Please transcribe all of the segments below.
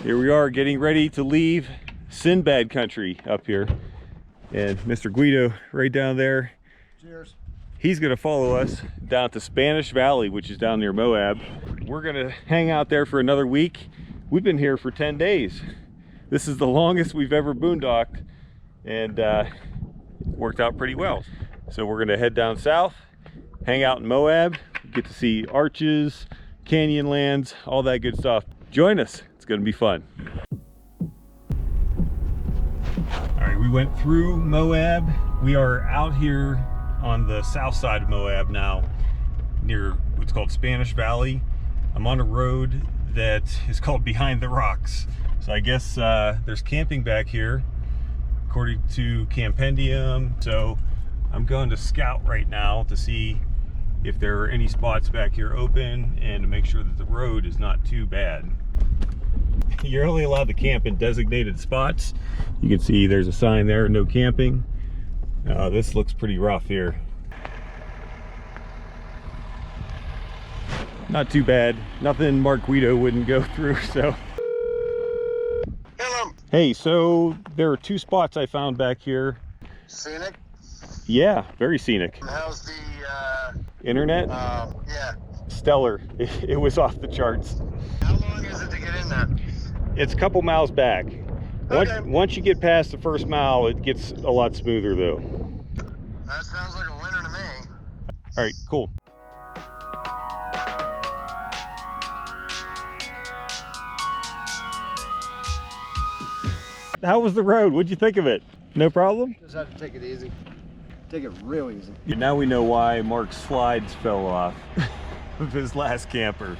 Here we are getting ready to leave Sinbad country up here. And Mr. Guido right down there. Cheers. He's gonna follow us down to Spanish Valley, which is down near Moab. We're gonna hang out there for another week. We've been here for 10 days. This is the longest we've ever boondocked, and it worked out pretty well. So we're gonna head down south, hang out in Moab, get to see arches, Canyonlands, all that good stuff. Join us, it's gonna be fun. All right, we went through Moab. We are out here on the south side of Moab now, near what's called Spanish Valley. I'm on a road that is called Behind the Rocks. So I guess there's camping back here, according to Campendium. So I'm going to scout right now to see if there are any spots back here open and to make sure that the road is not too bad. You're only allowed to camp in designated spots. You can see there's a sign there, no camping. This looks pretty rough here. Not too bad. Nothing Mark Guido wouldn't go through, so. Hello. Hey, so there are 2 spots I found back here. Scenic? Yeah, very scenic. How's the Internet? yeah. Stellar. It was off the charts. How long is it to get in there? It's a couple miles back. Okay. Once you get past the first mile, it gets a lot smoother though. That sounds like a winner to me. All right, cool. How was the road? What'd you think of it? No problem? Just have to take it easy. Take it real easy. Now we know why Mark's slides fell off of his last camper.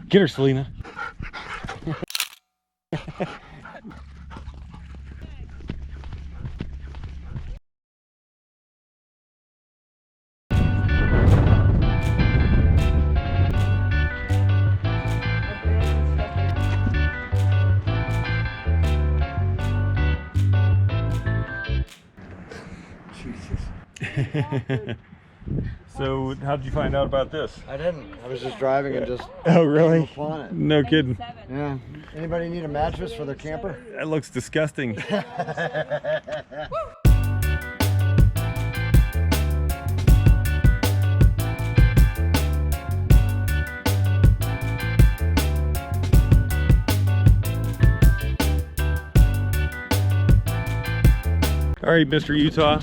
Get her, Selena. So, how did you find out about this? I didn't. I was just driving and just. Oh, really? Upon it. No kidding. Yeah. Anybody need a mattress for their camper? That looks disgusting. All right, Mr. Utah.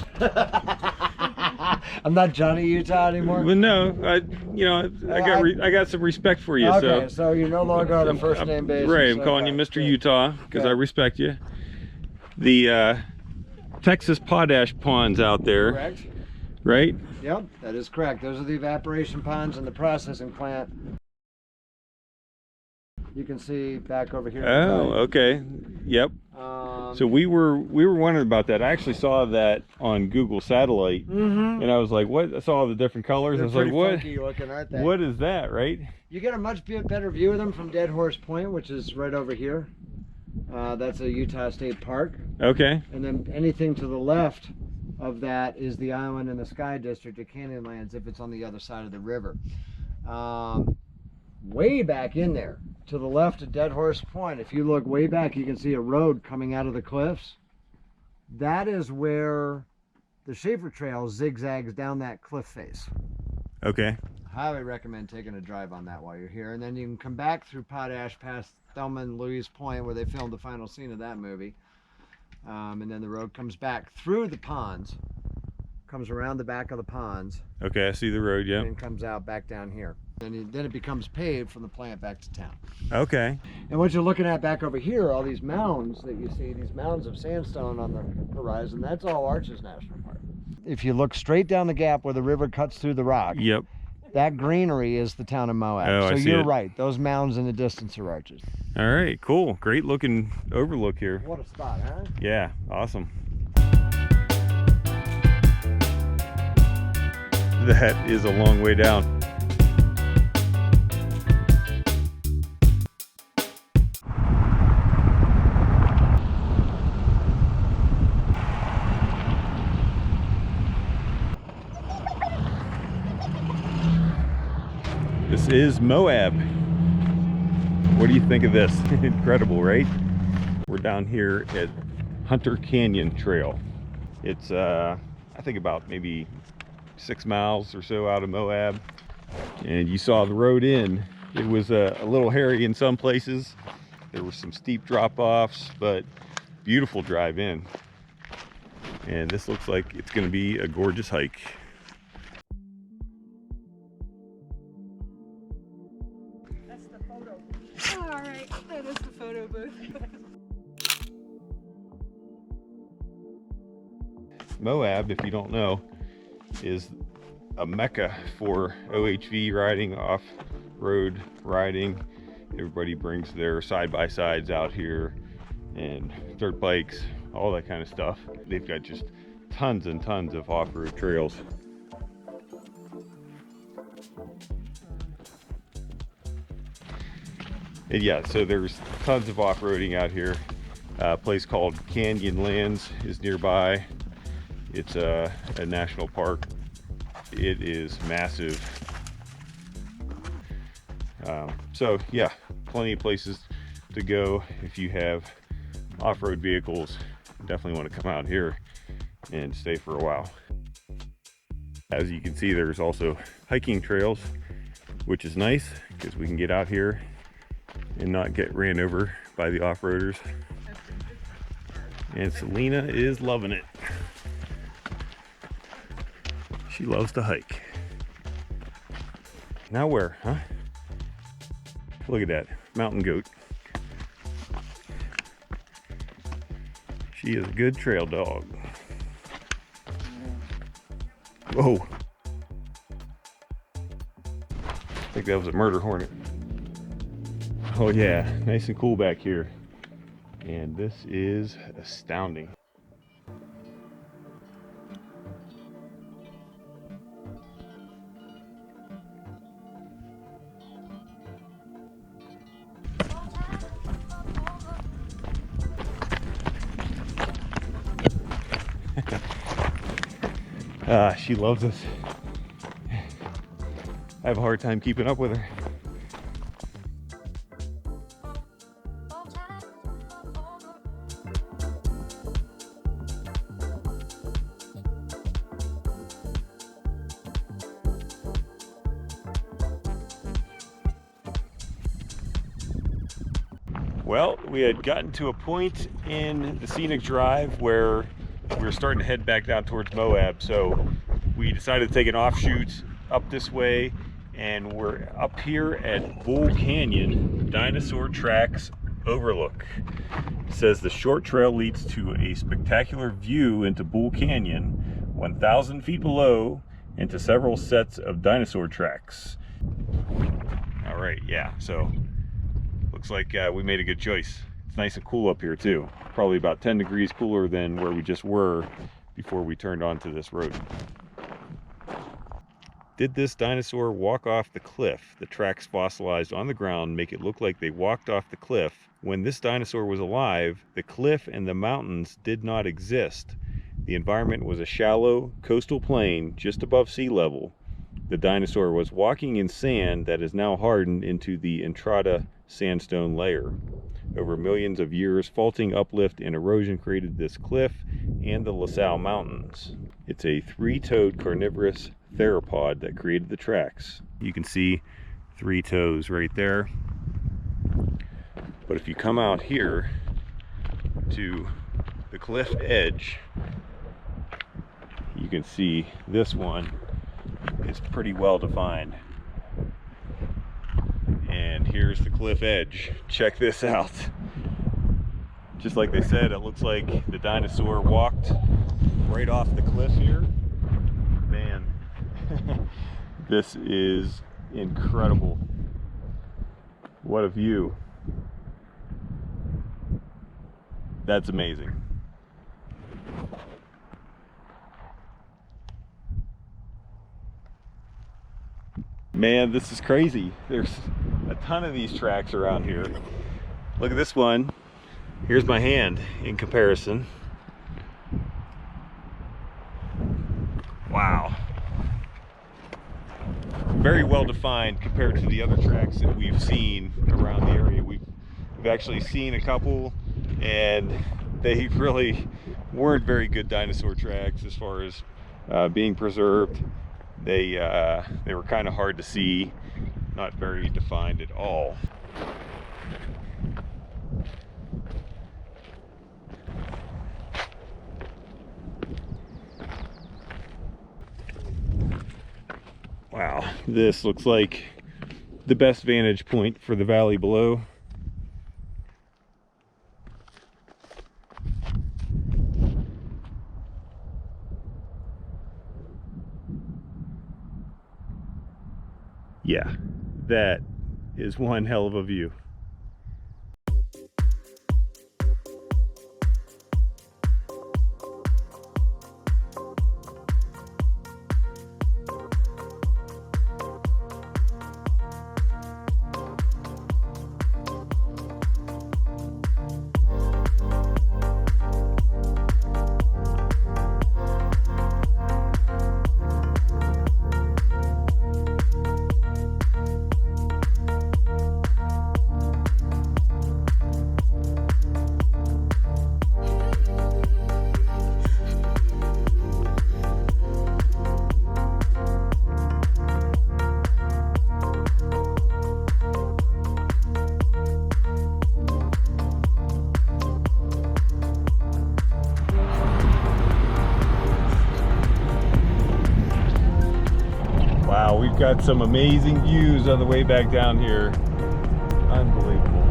I'm not Johnny Utah anymore. Well, no, I got some respect for you. Okay, so you're no longer on a first name basis. Right, I'm calling you Mr. Utah because I respect you. The Texas potash ponds out there. Correct. Right? Yep, that is correct. Those are the evaporation ponds and the processing plant. You can see back over here. Oh, okay. Yep. So we were wondering about that. I actually saw that on Google Satellite, and I was like, "What?" I saw all the different colors. I was like, "What? Looking, aren't they? What is that?" Right? You get a much better view of them from Dead Horse Point, which is right over here. That's a Utah State Park. Okay. And then anything to the left of that is the Island in the Sky District of Canyonlands, if it's on the other side of the river. Way back in there, to the left of Dead Horse Point, if you look way back, you can see a road coming out of the cliffs. That is where the Shaffer Trail zigzags down that cliff face. Okay. Highly recommend taking a drive on that while you're here, and then you can come back through Potash past Thelma and Louise Point, where they filmed the final scene of that movie, and then the road comes back through the ponds, comes around the back of the ponds. Okay, I see the road. Yeah. And comes out back down here. Then it becomes paved from the plant back to town. Okay. And what you're looking at back over here, all these mounds that you see, these mounds of sandstone on the horizon, that's all Arches National Park. If you look straight down the gap where the river cuts through the rock, Yep. That greenery is the town of Moab. Oh, so I see you're it. right. Those mountains in the distance are Arches. All right, cool. Great looking overlook here. What a spot, huh? Yeah, awesome. That is a long way down. This is Moab. What do you think of this? Incredible, right? We're down here at Hunter Canyon Trail. It's I think about maybe 6 miles or so out of Moab, and you saw the road in. It was a little hairy in some places. There were some steep drop-offs, but beautiful drive in. And this looks like it's going to be a gorgeous hike. That's the photo booth. Oh, all right, that is the photo booth. Moab, if you don't know, is a mecca for OHV riding, off-road riding. Everybody brings their side-by-sides out here and dirt bikes, all that kind of stuff. They've got just tons and tons of off-road trails. And yeah, so there's tons of off-roading out here. A place called Canyonlands is nearby. It's a national park. It is massive. So yeah, plenty of places to go if you have off-road vehicles. Definitely want to come out here and stay for a while. As you can see, there's also hiking trails, which is nice because we can get out here and not get ran over by the off-roaders. And Selena is loving it. She loves to hike. Now where, huh? Look at that, mountain goat. She is a good trail dog. Whoa. I think that was a murder hornet. Oh yeah, nice and cool back here. And this is astounding. She loves us. I have a hard time keeping up with her. Well, we had gotten to a point in the scenic drive where we were starting to head back down towards Moab, so we decided to take an offshoot up this way, and we're up here at Bull Canyon Dinosaur Tracks Overlook. It says the short trail leads to a spectacular view into Bull Canyon, 1,000 feet below, into several sets of dinosaur tracks. All right, yeah, so looks like we made a good choice. It's nice and cool up here too. Probably about 10 degrees cooler than where we just were before we turned onto this road. Did this dinosaur walk off the cliff? The tracks fossilized on the ground make it look like they walked off the cliff. When this dinosaur was alive, the cliff and the mountains did not exist. The environment was a shallow coastal plain just above sea level. The dinosaur was walking in sand that is now hardened into the Entrada sandstone layer. Over millions of years, faulting, uplift, and erosion created this cliff and the La-Sal Mountains. It's a three-toed carnivorous theropod that created the tracks. You can see 3 toes right there. But if you come out here to the cliff edge, you can see this one is pretty well defined. And here's the cliff edge. Check this out. Just like they said, it looks like the dinosaur walked right off the cliff here. Man, This is incredible. What a view. That's amazing. Man, this is crazy. There's a ton of these tracks around here. Look at this one. Here's my hand in comparison. Wow. Very well defined compared to the other tracks that we've seen around the area. We've actually seen a couple, and they really weren't very good dinosaur tracks as far as being preserved. They were kind of hard to see, not very defined at all. Wow, this looks like the best vantage point for the valley below. Yeah, that is one hell of a view. Wow, we've got some amazing views on the way back down here. Unbelievable.